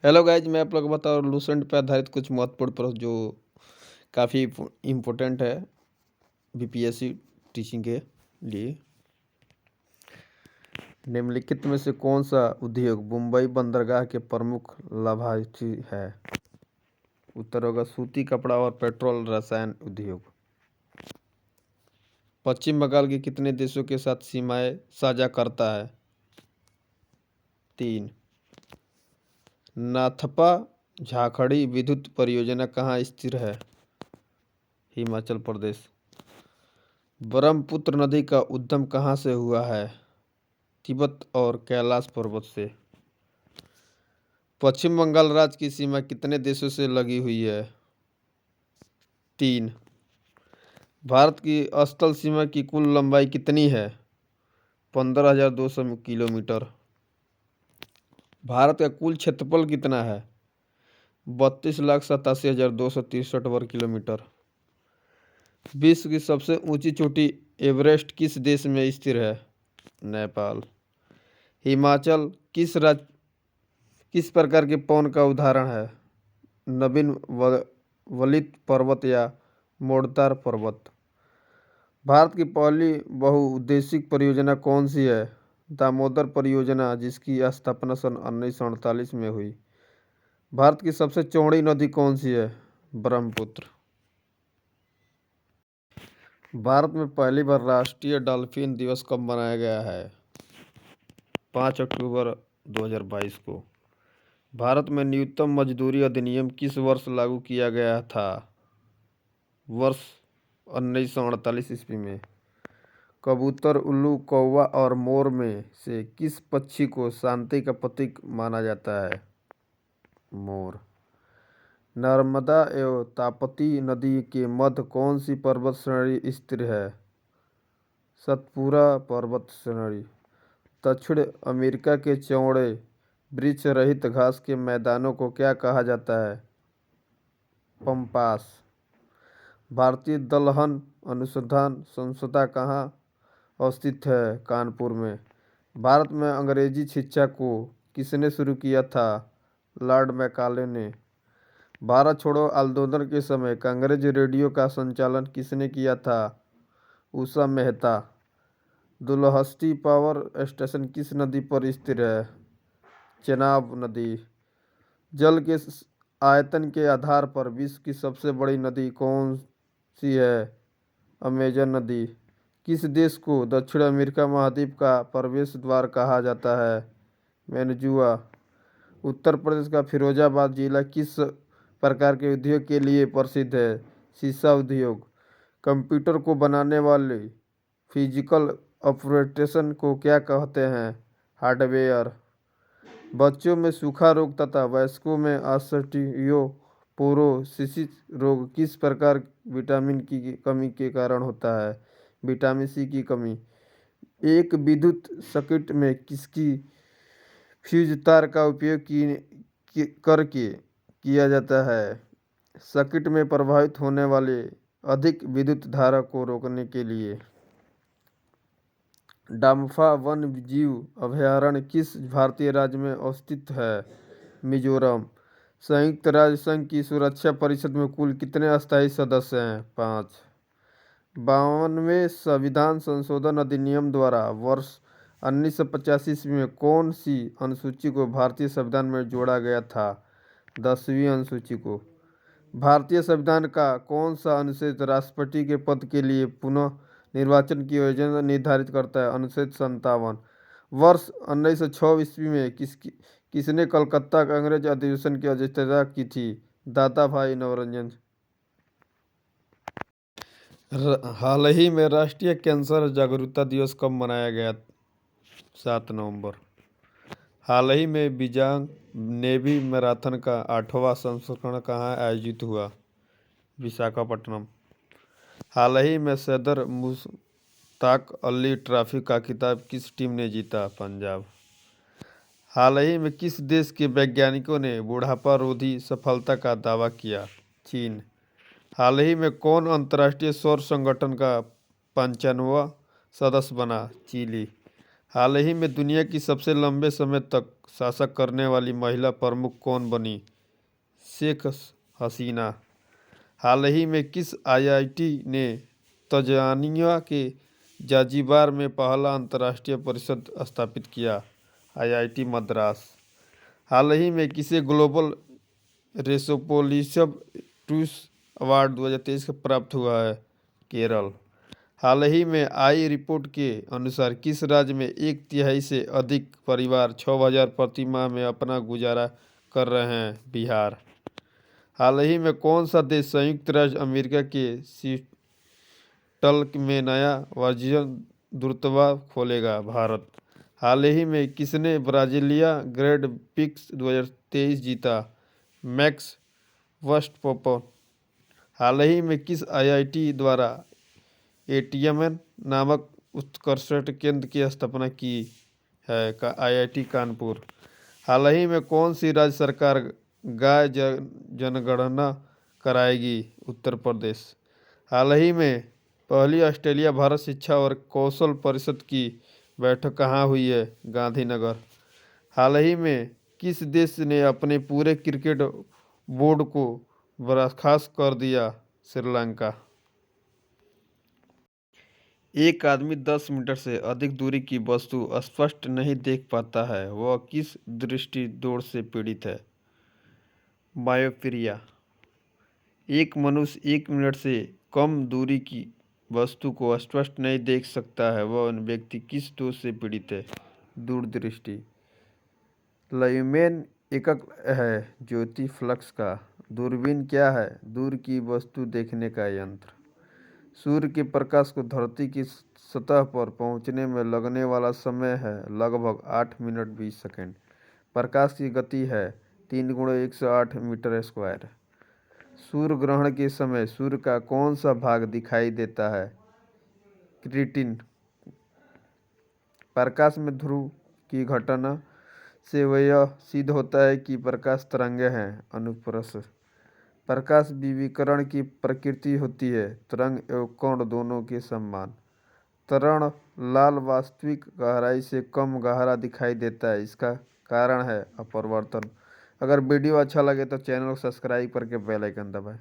Hello guys, मैं आप लोग को बता रहा हूँ लूसेंट पे आधारित कुछ महत्वपूर्ण प्रश्न जो काफ़ी इम्पोर्टेंट है बीपीएससी टीचिंग के लिए। निम्नलिखित में से कौन सा उद्योग मुंबई बंदरगाह के प्रमुख लाभार्थी है? उत्तर होगा सूती कपड़ा और पेट्रोल रसायन उद्योग। पश्चिम बंगाल के कितने देशों के साथ सीमाएं साझा करता है? 3। नाथपा झाखड़ी विद्युत परियोजना कहाँ स्थित है? हिमाचल प्रदेश। ब्रह्मपुत्र नदी का उद्गम कहाँ से हुआ है? तिब्बत और कैलाश पर्वत से। पश्चिम बंगाल राज्य की सीमा कितने देशों से लगी हुई है? 3। भारत की स्थल सीमा की कुल लंबाई कितनी है? 15,200 किलोमीटर। भारत का कुल क्षेत्रफल कितना है? 32,87,263 वर्ग किलोमीटर। विश्व की सबसे ऊंची चोटी एवरेस्ट किस देश में स्थित है? नेपाल। हिमाचल किस प्रकार के पवन का उदाहरण है? नवीन वलित पर्वत या मोड़तार पर्वत। भारत की पहली बहुउद्देशिक परियोजना कौन सी है? दामोदर परियोजना, जिसकी स्थापना सन 1948 में हुई। भारत की सबसे चौड़ी नदी कौन सी है? ब्रह्मपुत्र। भारत में पहली बार राष्ट्रीय डॉल्फिन दिवस कब मनाया गया है? 5 अक्टूबर 2022 को। भारत में न्यूनतम मजदूरी अधिनियम किस वर्ष लागू किया गया था? वर्ष 1948 ईस्वी में। कबूतर, उल्लू, कौवा और मोर में से किस पक्षी को शांति का प्रतीक माना जाता है? मोर। नर्मदा एवं ताप्ती नदी के मध्य कौन सी पर्वत श्रेणी स्थित है? सतपुरा पर्वत श्रेणी। दक्षिण अमेरिका के चौड़े वृक्ष रहित घास के मैदानों को क्या कहा जाता है? पम्पास। भारतीय दलहन अनुसंधान संस्था कहाँ अवस्थित है? कानपुर में। भारत में अंग्रेजी शिक्षा को किसने शुरू किया था? लॉर्ड मैकाले ने। भारत छोड़ो आंदोलन के समय कांग्रेस रेडियो का संचालन किसने किया था? उषा मेहता। दुलहस्ती पावर स्टेशन किस नदी पर स्थित है? चेनाब नदी। जल के आयतन के आधार पर विश्व की सबसे बड़ी नदी कौन सी है? अमेजन नदी। किस देश को दक्षिण अमेरिका महाद्वीप का प्रवेश द्वार कहा जाता है? वेनेजुआ। उत्तर प्रदेश का फिरोजाबाद जिला किस प्रकार के उद्योग के लिए प्रसिद्ध है? शीशा उद्योग। कंप्यूटर को बनाने वाले फिजिकल ऑपरेशन को क्या कहते हैं? हार्डवेयर। बच्चों में सूखा रोग तथा वयस्कों में ऑस्टियोपोरोसिस रोग किस प्रकार विटामिन की कमी के कारण होता है? विटामिन सी की कमी। एक विद्युत सर्किट में किसकी फ्यूज तार का उपयोग करके किया जाता है? सर्किट में प्रभावित होने वाले अधिक विद्युत धारा को रोकने के लिए। डाम्फा वन्य जीव अभयारण्य किस भारतीय राज्य में अवस्थित है? मिजोरम। संयुक्त राज्य संघ की सुरक्षा परिषद में कुल कितने अस्थायी सदस्य हैं? 5। 52वें संविधान संशोधन अधिनियम द्वारा वर्ष 1985 ईस्वी में कौन सी अनुसूची को भारतीय संविधान में जोड़ा गया था? 10वीं अनुसूची को। भारतीय संविधान का कौन सा अनुच्छेद राष्ट्रपति के पद के लिए पुनः निर्वाचन की योजना निर्धारित करता है? अनुच्छेद 57। वर्ष 1906 ईस्वी में किसने कलकत्ता कांग्रेस अधिवेशन की अध्यक्षता की थी? दादा भाई नौरोजी। हाल ही में राष्ट्रीय कैंसर जागरूकता दिवस कब मनाया गया? 7 नवंबर। हाल ही में बीजांग नेवी मैराथन का 8वां संस्करण कहाँ आयोजित हुआ? विशाखापट्टनम। हाल ही में सदर मुश्ताक अली ट्रॉफी का खिताब किस टीम ने जीता? पंजाब। हाल ही में किस देश के वैज्ञानिकों ने बुढ़ापा रोधी सफलता का दावा किया? चीन। हाल ही में कौन अंतर्राष्ट्रीय सौर संगठन का 95वां सदस्य बना? चिली। हाल ही में दुनिया की सबसे लंबे समय तक शासक करने वाली महिला प्रमुख कौन बनी? शेख हसीना। हाल ही में किस आईआईटी ने तंजानिया के जांजीबार में पहला अंतर्राष्ट्रीय परिषद स्थापित किया? आईआईटी मद्रास। हाल ही में किसे ग्लोबल रेसोपोलिसम टूस अवार्ड 2023 का प्राप्त हुआ है? केरल। हाल ही में आई रिपोर्ट के अनुसार किस राज्य में 1/3 से अधिक परिवार 6,000 प्रति माह में अपना गुजारा कर रहे हैं? बिहार। हाल ही में कौन सा देश संयुक्त राज्य अमेरिका के सिएटल में नया वर्जिन दूतावास खोलेगा? भारत। हाल ही में किसने ब्राजीलिया ग्रैंड प्रिक्स 2023 जीता? Max Verstappen. हाल ही में किस आईआईटी द्वारा एटीएमएन नामक उत्कृष्ट केंद्र की स्थापना की है? आईआईटी कानपुर। हाल ही में कौन सी राज्य सरकार गाय जनगणना कराएगी? उत्तर प्रदेश। हाल ही में पहली ऑस्ट्रेलिया भारत शिक्षा और कौशल परिषद की बैठक कहाँ हुई है? गांधीनगर। हाल ही में किस देश ने अपने पूरे क्रिकेट बोर्ड को बर्खास्त कर दिया? श्रीलंका। एक आदमी 10 मीटर से अधिक दूरी की वस्तु स्पष्ट नहीं देख पाता है, वह किस दृष्टि दोष से पीड़ित है? मायोपिया। एक मनुष्य 1 मिनट से कम दूरी की वस्तु को स्पष्ट नहीं देख सकता है, वह व्यक्ति किस दोष से पीड़ित है? दूरदृष्टि। ल्यूमेन एकक है ज्योति फ्लक्स का। दूरबीन क्या है? दूर की वस्तु देखने का यंत्र। सूर्य के प्रकाश को धरती की सतह पर पहुंचने में लगने वाला समय है लगभग 8 मिनट 20 सेकंड। प्रकाश की गति है 3 × 108 मीटर स्क्वायर। सूर्य ग्रहण के समय सूर्य का कौन सा भाग दिखाई देता है? क्रिटिन। प्रकाश में ध्रुव की घटना से यह सिद्ध होता है कि प्रकाश तरंगें हैं। अनुप्रस्थ। प्रकाश विकिरण की प्रकृति होती है तरंग एवं कण दोनों के समान। तरण लाल वास्तविक गहराई से कम गहरा दिखाई देता है, इसका कारण है अपवर्तन। अगर वीडियो अच्छा लगे तो चैनल को सब्सक्राइब करके बेल आइकन दबाएं।